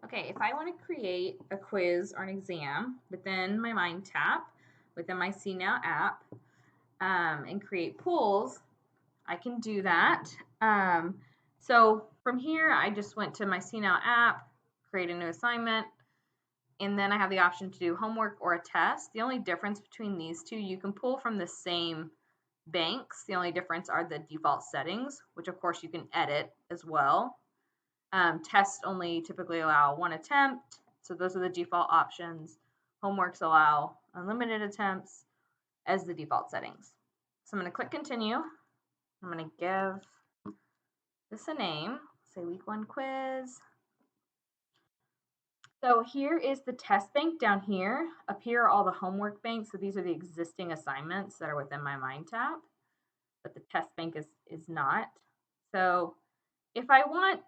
Okay, if I want to create a quiz or an exam within my MindTap, within my CNOW app, and create polls, I can do that. So from here, I just went to my CNOW app, create a new assignment, and then I have the option to do homework or a test. The only difference between these two, you can pull from the same banks. The only difference are the default settings, which of course you can edit as well. Tests only typically allow one attempt, so those are the default options. Homeworks allow unlimited attempts as the default settings. So I'm going to click continue. I'm going to give this a name, say week 1 quiz. So here is the test bank down here. Up here are all the homework banks. So these are the existing assignments that are within my MindTap, but the test bank is not. So if I want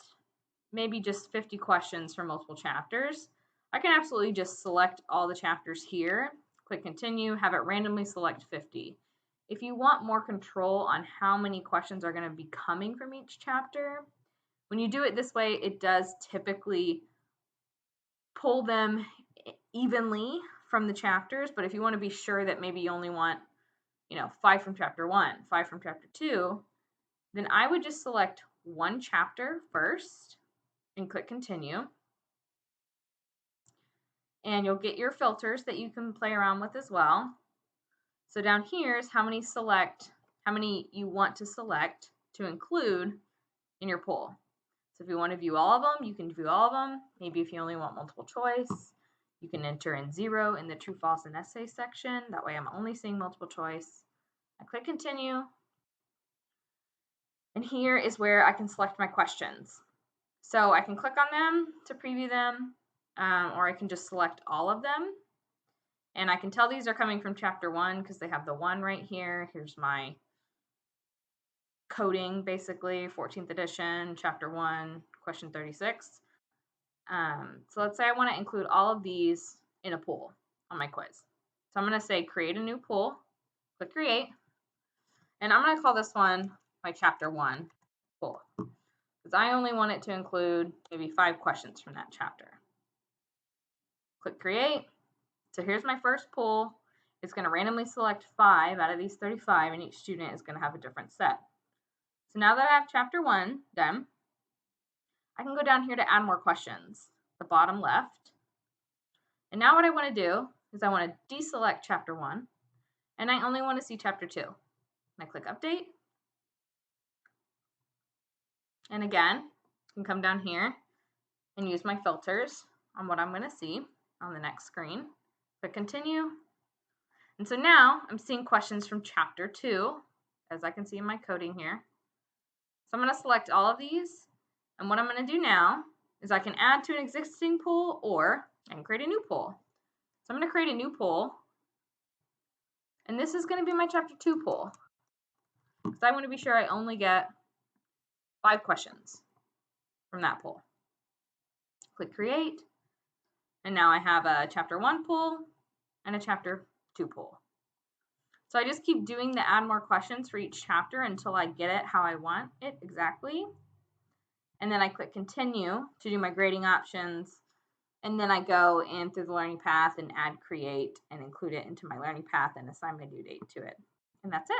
maybe just 50 questions for multiple chapters, I can absolutely just select all the chapters here, click continue, have it randomly select 50. If you want more control on how many questions are going to be coming from each chapter, when you do it this way, it does typically pull them evenly from the chapters, but if you want to be sure that maybe you only want, 5 from chapter 1, 5 from chapter 2, then I would just select one chapter first and click continue. And you'll get your filters that you can play around with as well. So down here is how many you want to select to include in your poll. So if you want to view all of them, you can view all of them. Maybe if you only want multiple choice, you can enter in 0 in the true, false, and essay section. That way I'm only seeing multiple choice. I click continue. And here is where I can select my questions. So I can click on them to preview them, or I can just select all of them. And I can tell these are coming from chapter 1 because they have the 1 right here. Here's my coding, basically, 14th edition, chapter 1, question 36. So let's say I want to include all of these in a poll on my quiz. So I'm going to say create a new poll, click create, and I'm going to call this one my chapter 1 poll because I only want it to include maybe 5 questions from that chapter. Click create. So here's my first poll. It's going to randomly select 5 out of these 35, and each student is going to have a different set. So now that I have chapter 1 done, I can go down here to add more questions, the bottom left. And now what I want to do is I want to deselect chapter 1, and I only want to see chapter 2. And I click update. And again, I can come down here and use my filters on what I'm going to see on the next screen. Click continue. And so now I'm seeing questions from chapter 2, as I can see in my coding here. So I'm going to select all of these. And what I'm going to do now is I can add to an existing poll, or I can create a new poll. So I'm going to create a new poll. And this is going to be my chapter 2 poll, because I want to be sure I only get 5 questions from that poll. Click create. And now I have a chapter 1 poll and a chapter 2 poll. So I just keep doing the add more questions for each chapter until I get it how I want it exactly. And then I click continue to do my grading options. And then I go in through the learning path and add create and include it into my learning path and assign my due date to it. And that's it.